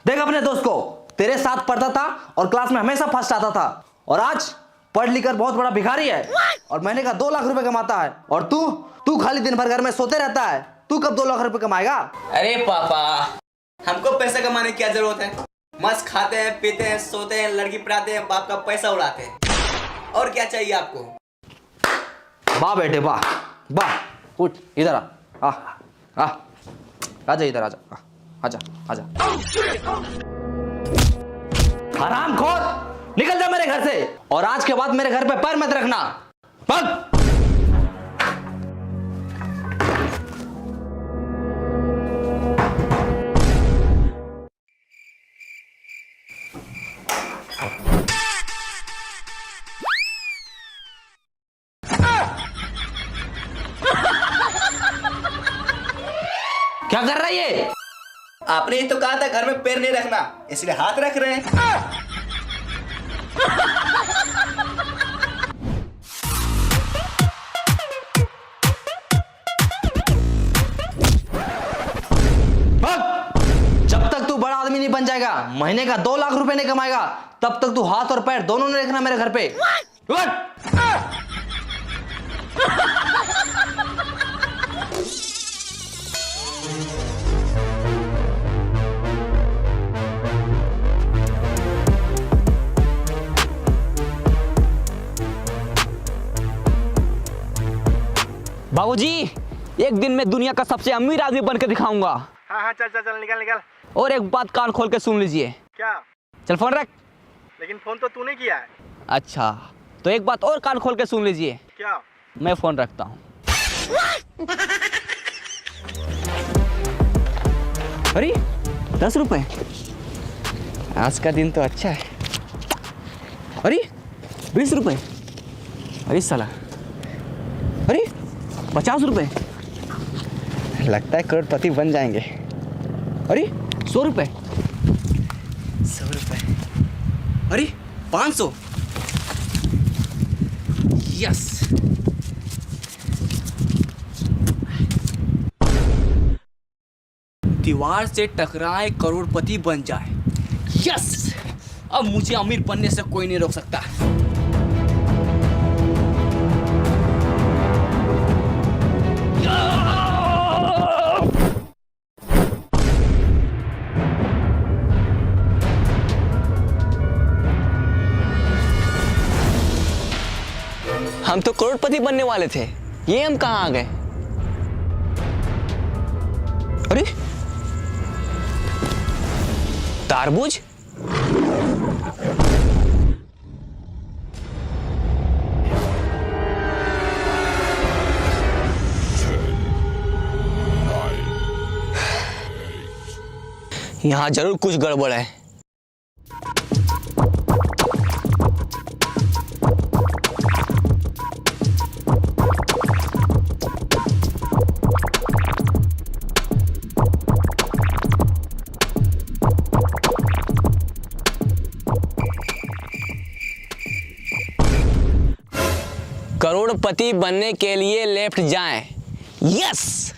देख अपने दोस्त को, तेरे साथ पढ़ता था और क्लास में हमेशा फर्स्ट आता था, और आज पढ़ लिख कर बहुत बड़ा भिखारी है और महीने का 2 लाख रुपए कमाता है। और तू तू खाली दिन भर घर में सोते रहता है। तू कब 2 लाख रुपए कमाएगा? अरे पापा, हमको पैसा कमाने की क्या जरूरत है? मस्त खाते हैं, पीते हैं, सोते हैं, लड़की पढ़ाते हैं, बाप का पैसा उड़ाते हैं। और क्या चाहिए आपको? वाह बेटे वाह वाह। उठ इधर आ आजा इधर, आजा आजा आजा। हरामखोर, निकल जा मेरे घर से, और आज के बाद मेरे घर पे पैर मत रखना। भाग। क्या कर रहा है ये? आपने ही तो कहा था घर में पैर नहीं रखना, इसलिए हाथ रख रहे हैं। जब तक तू बड़ा आदमी नहीं बन जाएगा, महीने का 2 लाख रुपए नहीं कमाएगा, तब तक तू हाथ और पैर दोनों नहीं रखना मेरे घर पे। बाबूजी, एक दिन मैं दुनिया का सबसे अमीर आदमी बनकर दिखाऊंगा। हाँ चल चल चल, निकल निकल। और एक बात कान खोल के सुन लीजिए। क्या? चल फोन रख। लेकिन फोन तो तूने किया है। अच्छा, तो एक बात और कान खोल के सुन लीजिए। क्या? मैं फोन रखता हूँ। अरे 10 रुपए, आज का दिन तो अच्छा है। अरे 20 रुपए, अरे साला, अरे 50 रुपए, लगता है करोड़पति बन जाएंगे। अरे 100 रुपए, 100 रुपए, अरे 500, यस। दीवार से टकराए करोड़पति बन जाए, यस। अब मुझे अमीर बनने से कोई नहीं रोक सकता। हम तो करोड़पति बनने वाले थे, ये हम कहाँ आ गए? अरे तारबूज, यहाँ जरूर कुछ गड़बड़ है। करोड़पति बनने के लिए लेफ्ट जाएं, यस।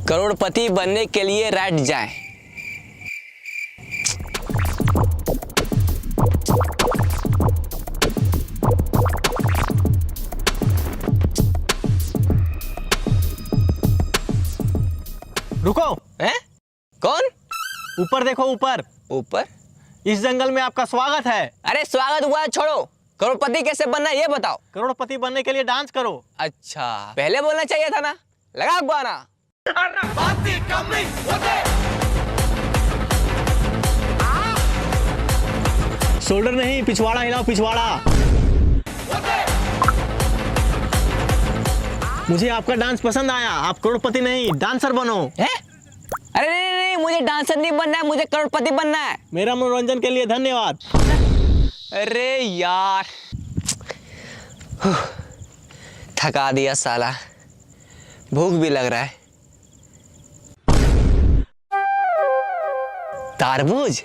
करोड़पति बनने के लिए राइट जाएं। रुको। हैं? कौन? ऊपर देखो, ऊपर। ऊपर? इस जंगल में आपका स्वागत है। अरे स्वागत हुआ छोड़ो, करोड़पति कैसे बनना है ये बताओ। करोड़पति बनने के लिए डांस करो। अच्छा, पहले बोलना चाहिए था ना। लगा गाना। शोल्डर नहीं, पिछवाड़ा हिलाओ, पिछवाड़ा। मुझे आपका डांस पसंद आया। आप करोड़पति नहीं, डांसर बनो। है? अरे नहीं, मुझे डांसर नहीं बनना है, मुझे करोड़पति बनना है। मेरा मनोरंजन के लिए धन्यवाद। अरे यार, थका दिया साला, भूख भी लग रहा है। तारबूज,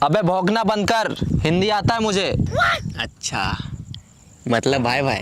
अबे भौंकना बंद कर, हिंदी आता है मुझे। अच्छा, मतलब भाई भाई।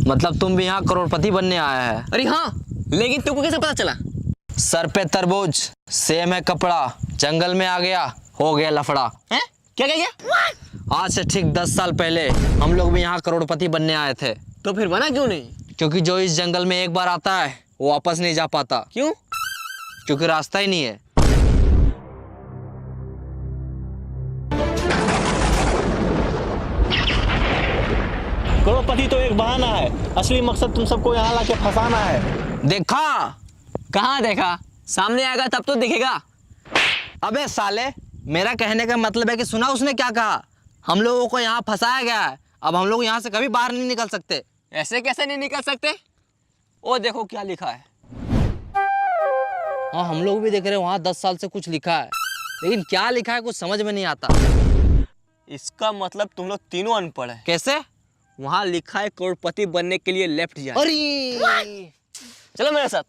मतलब तुम भी यहाँ करोड़पति बनने आया है? अरे हाँ, लेकिन तुमको कैसे पता चला? सर पे तरबूज, सेम है कपड़ा, जंगल में आ गया, हो गया लफड़ा। हैं? क्या कह गया? आज से ठीक 10 साल पहले हम लोग भी यहाँ करोड़पति बनने आए थे। तो फिर बना क्यों नहीं? क्योंकि जो इस जंगल में एक बार आता है वो वापस नहीं जा पाता। क्यों? क्योंकि रास्ता ही नहीं है। करोड़पति तो एक बहाना है, असली मकसद तुम सबको यहाँ लाके फंसाना है। देखा? कहाँ देखा? सामने आएगा तब तो दिखेगा। अबे साले, मेरा कहने का मतलब है कि सुना उसने क्या कहा? हम लोगों को यहाँ फंसाया गया है, अब हम लोग यहाँ से कभी बाहर नहीं निकल सकते। ऐसे कैसे नहीं निकल सकते? ओ देखो क्या लिखा है। हाँ, हम लोग भी देख रहे हैं, वहाँ 10 साल से कुछ लिखा है, लेकिन क्या लिखा है कुछ समझ में नहीं आता। इसका मतलब तुम लोग तीनों अनपढ़ हैं। कैसे? वहाँ लिखा है करोड़पति बनने के लिए लेफ्ट जाए। अरे चलो मेरे साथ।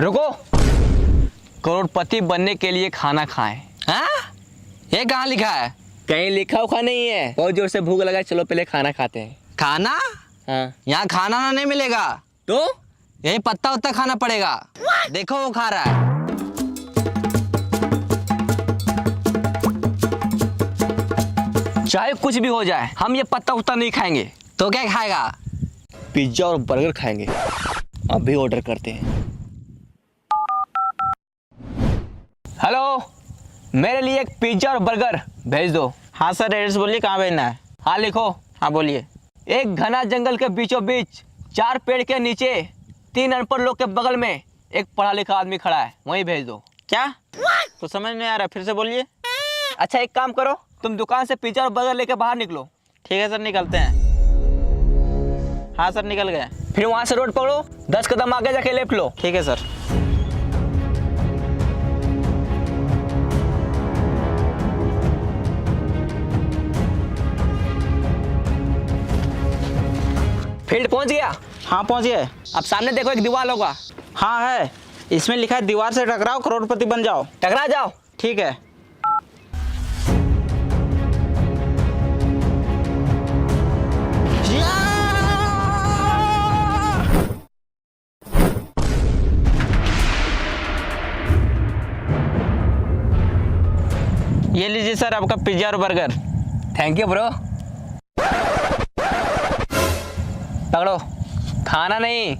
रुको, करोड़पति बनने के लिए खाना खाएं। हाँ? ये कहाँ लिखा है? कहीं लिखा उखा नहीं है। बहुत जोर से भूख लगा है, चलो पहले खाना खाते हैं। खाना? हाँ। यहाँ खाना ना नहीं मिलेगा, तो यही पत्ता उत्ता खाना पड़ेगा। देखो वो खा रहा है। चाहे कुछ भी हो जाए, हम ये पत्ता उत्ता नहीं खाएंगे। तो क्या खाएगा? पिज्जा और बर्गर खाएंगे। अभी ऑर्डर करते हैं। हेलो, मेरे लिए एक पिज्जा और बर्गर भेज दो। हाँ सर, एड्रेस बोलिए, कहाँ भेजना है? हाँ लिखो। हाँ बोलिए। एक घना जंगल के बीचों बीच 4 पेड़ के नीचे 3 अनपढ़ लोग के बगल में एक पढ़ा लिखा आदमी खड़ा है, वहीं भेज दो। क्या? तो समझ नहीं आ रहा, फिर से बोलिए। अच्छा एक काम करो, तुम दुकान से पिज्जा और बर्गर लेके बाहर निकलो। ठीक है सर, निकलते हैं। हाँ सर, निकल गए। फिर वहां से रोड पकड़ो, 10 कदम आगे जाके लेफ्ट लो। ठीक है सर। फील्ड पहुंच गया? हाँ पहुँच गए। अब सामने देखो एक दीवार होगा, हाँ है, इसमें लिखा है दीवार से टकराओ करोड़पति बन जाओ। टकरा जाओ। ठीक है। ये लीजिए सर आपका पिज्जा और बर्गर। Thank you bro. पकड़ो, खाना नहीं।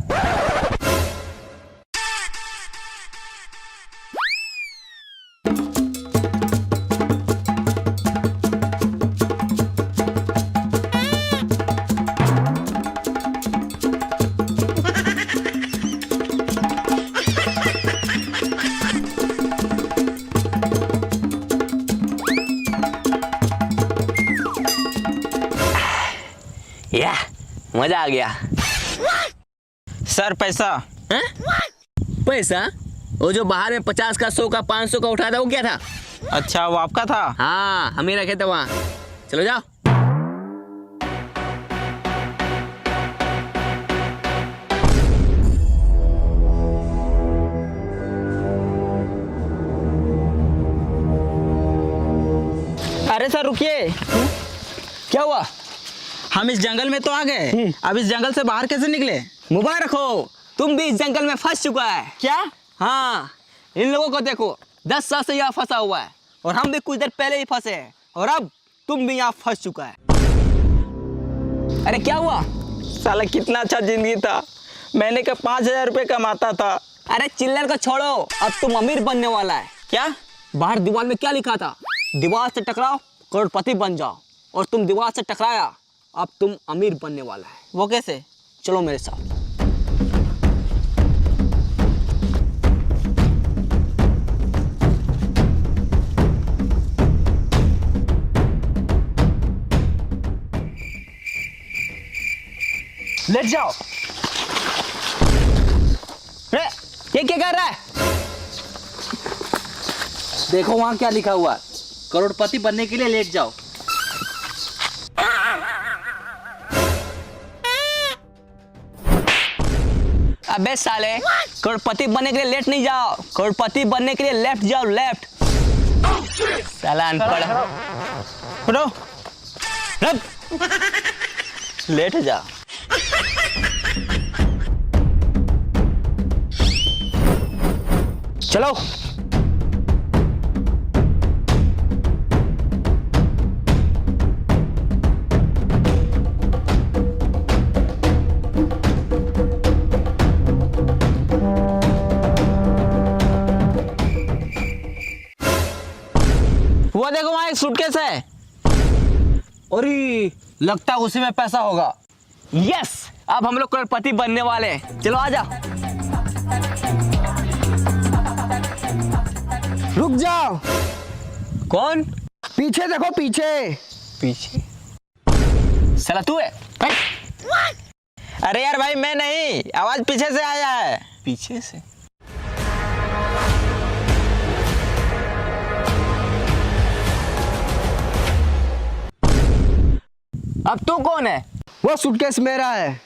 या मजा आ गया। सर पैसा। हैं? पैसा? वो जो बाहर में 50 का, 100 का, 500 का उठाया था, वो क्या था? अच्छा, वो आपका था? हाँ, हम ही रखे थे वहाँ। चलो जाओ। अरे सर रुकिए। क्या हुआ? हम इस जंगल में तो आ गए, अब इस जंगल से बाहर कैसे निकले? मुबारक हो, तुम भी इस जंगल में फंस चुका है। क्या? हाँ, इन लोगों को देखो, 10 साल से यहाँ फंसा हुआ है, और हम भी कुछ देर पहले ही फंसे हैं, और अब तुम भी यहाँ फंस चुका है। अरे क्या हुआ? साला कितना अच्छा जिंदगी था, महीने का 5,000 रुपये कमाता था। अरे चिल्लर को छोड़ो, अब तुम अमीर बनने वाला है। क्या? बाहर दीवार में क्या लिखा था? दीवार से टकराओ करोड़पति बन जाओ, और तुम दीवार से टकराया अब तुम अमीर बनने वाला है। वो कैसे? चलो मेरे साथ। लेट जाओ। अरे ये क्या कर रहा है? देखो वहां क्या लिखा हुआ है, करोड़पति बनने के लिए लेट जाओ। अबे साले, करोड़पति बनने के लिए लेट नहीं जाओ, करोड़पति बनने के लिए लेफ्ट जाओ, लेफ्ट। साला अनपढ़। उठो। रब। लेट जा। चलो। वो देखो वहां एक सूटकेस है। अरे लगता है उसी में पैसा होगा। यस, अब हम लोग करोड़पति बनने वाले हैं। चलो आजा। रुक जाओ, कौन? पीछे देखो पीछे। पीछे? साला तू है? अरे यार भाई मैं नहीं, आवाज पीछे से आया है। पीछे से? अब तू कौन है? वो सूटकेस मेरा है।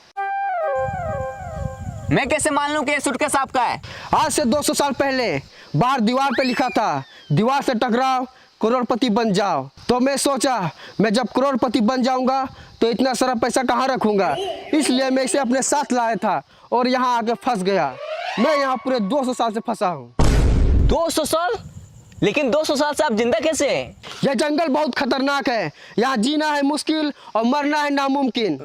मैं कैसे मान लूं कि ये सूटकेस आपका है? आज से 200 साल पहले बाहर दीवार पे लिखा था, दीवार से टकराओ करोड़पति बन जाओ। तो मैं सोचा मैं जब करोड़पति बन जाऊंगा तो इतना सारा पैसा कहाँ रखूंगा, इसलिए मैं इसे अपने साथ लाया था और यहाँ आके फंस गया। मैं यहाँ पूरे 200 साल से फंसा हूँ। 200 साल? लेकिन 200 साल से आप जिंदा कैसे हैं? यह जंगल बहुत खतरनाक है, यहाँ जीना है मुश्किल और मरना है नामुमकिन।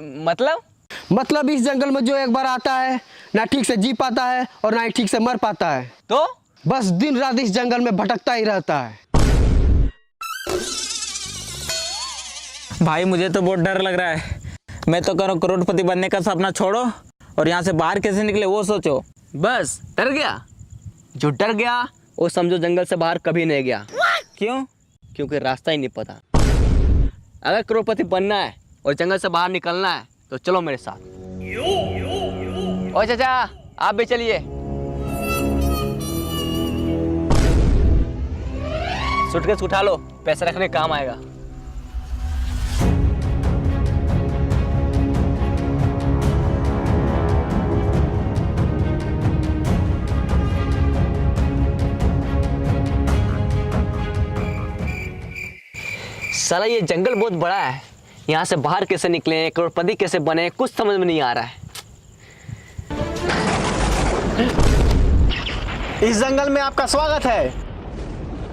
मतलब इस जंगल में जो एक बार आता है ना ठीक से जी पाता है और ना ही ठीक से मर पाता है, तो बस दिन रात इस जंगल में भटकता ही रहता है। भाई मुझे तो बहुत डर लग रहा है। मैं तो करो करोड़पति बनने का सपना छोड़ो और यहाँ से बाहर कैसे निकले वो सोचो। बस डर गया? जो डर गया वो समझो जंगल से बाहर कभी नहीं गया। क्यों? क्योंकि रास्ता ही नहीं पता। अगर करोड़पति बनना है और जंगल से बाहर निकलना है तो चलो मेरे साथ। ओ चाचा, आप भी चलिए। सूटकेस उठा लो, पैसे रखने काम आएगा। साला ये जंगल बहुत बड़ा है, यहाँ से बाहर कैसे निकले, करोड़पति कैसे बने, कुछ समझ में नहीं आ रहा है। इस जंगल में आपका स्वागत है।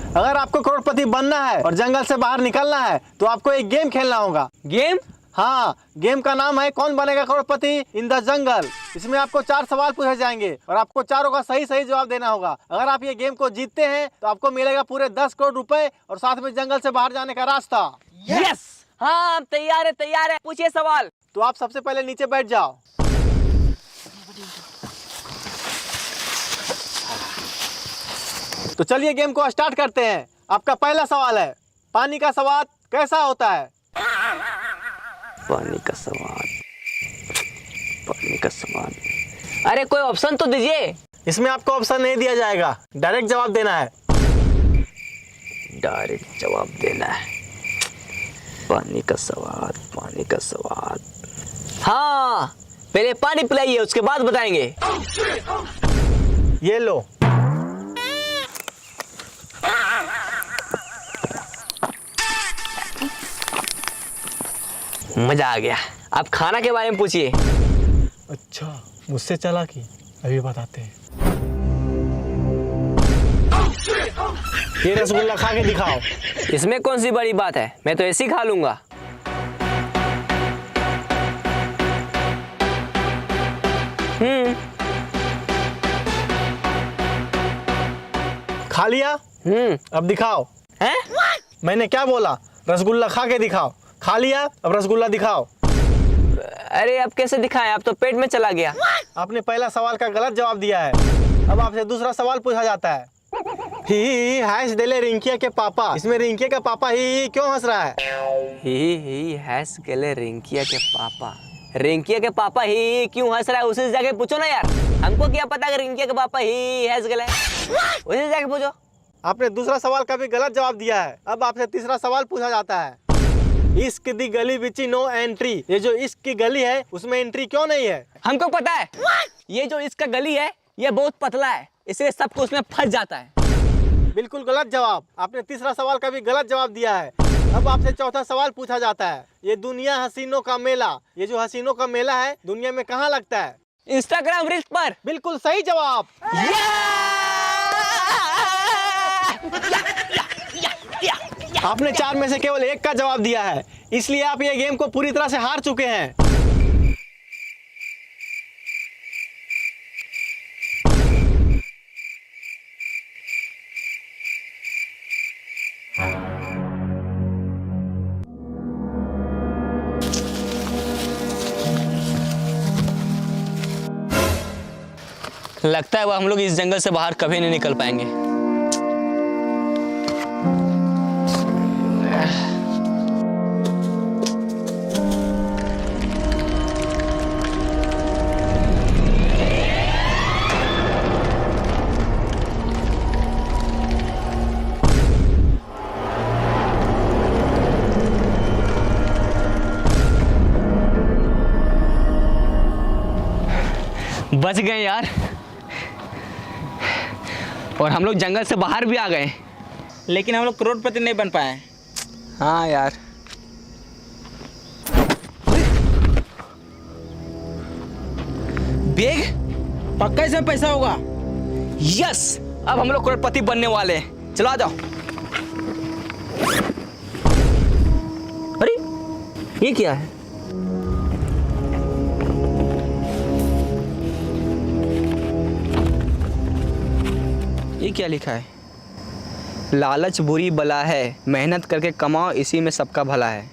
अगर आपको करोड़पति बनना है और जंगल से बाहर निकलना है तो आपको एक गेम खेलना होगा। गेम? हाँ, गेम का नाम है कौन बनेगा करोड़पति इन द जंगल। इसमें आपको 4 सवाल पूछे जाएंगे और आपको चारों का सही सही जवाब देना होगा। अगर आप ये गेम को जीतते हैं तो आपको मिलेगा पूरे 10 करोड़ रुपए और साथ में जंगल से बाहर जाने का रास्ता। यस! हाँ, हम तैयार है। पूछिए सवाल। तो आप सबसे पहले नीचे बैठ जाओ। तो चलिए गेम को स्टार्ट करते हैं। आपका पहला सवाल है, पानी का स्वाद कैसा होता है? पानी का स्वाद। अरे कोई ऑप्शन तो दीजिए। इसमें आपको ऑप्शन नहीं दिया जाएगा, डायरेक्ट जवाब देना है। डायरेक्ट जवाब देना है। पानी का स्वाद। हाँ, पहले पानी पिलाइए, उसके बाद बताएंगे। ये लो। मजा आ गया। आप खाना के बारे में पूछिए। अच्छा, मुझसे चालाकी, अभी बताते हैं। ये रसगुल्ला खा के दिखाओ। इसमें कौन सी बड़ी बात है, मैं तो ऐसे ही खा लूंगा। खा लिया? अब दिखाओ। हैं? मैंने क्या बोला? रसगुल्ला खा के दिखाओ। खा लिया, अब रसगुल्ला दिखाओ। अरे अब कैसे दिखाएं, अब तो पेट में चला गया। आपने पहला सवाल का गलत जवाब दिया है। अब आपसे दूसरा सवाल पूछा जाता है। ही हैश देले रिंकिया के पापा, इसमें रिंकिया का पापा ही क्यों हंस रहा है? ही हैस गेले रिंकिया के पापा। रिंकिया के पापा ही क्यों हंस रहा है, उसी से जाके पूछो ना यार। हमको क्या पता कि रिंकिया के पापा ही हैस गेले, उसी से जाके पूछो। आपने दूसरा सवाल का भी गलत जवाब दिया है। अब आपसे तीसरा सवाल पूछा जाता है। इश्क दी गली बिची नो एंट्री, ये जो इश्क की गली है उसमें एंट्री क्यों नहीं है? हमको पता है, ये जो इसका गली है ये बहुत पतला है, इसलिए सबको उसमें फंस जाता है। बिल्कुल गलत जवाब। आपने तीसरा सवाल का भी गलत जवाब दिया है। अब आपसे चौथा सवाल पूछा जाता है। ये दुनिया हसीनों का मेला, ये जो हसीनों का मेला है दुनिया में कहाँ लगता है? इंस्टाग्राम रील्स पर। बिल्कुल सही जवाब। आपने 4 में से केवल 1 का जवाब दिया है, इसलिए आप ये गेम को पूरी तरह से हार चुके हैं। लगता है वो हम लोग इस जंगल से बाहर कभी नहीं निकल पाएंगे। बच गए यार, और हम लोग जंगल से बाहर भी आ गए। लेकिन हम लोग करोड़पति नहीं बन पाए। हाँ यार। बैग पक्का इसमें पैसा होगा। यस, अब हम लोग करोड़पति बनने वाले हैं। चलो आ जाओ। अरे ये क्या है? ये क्या लिखा है? लालच बुरी बला है, मेहनत करके कमाओ, इसी में सबका भला है।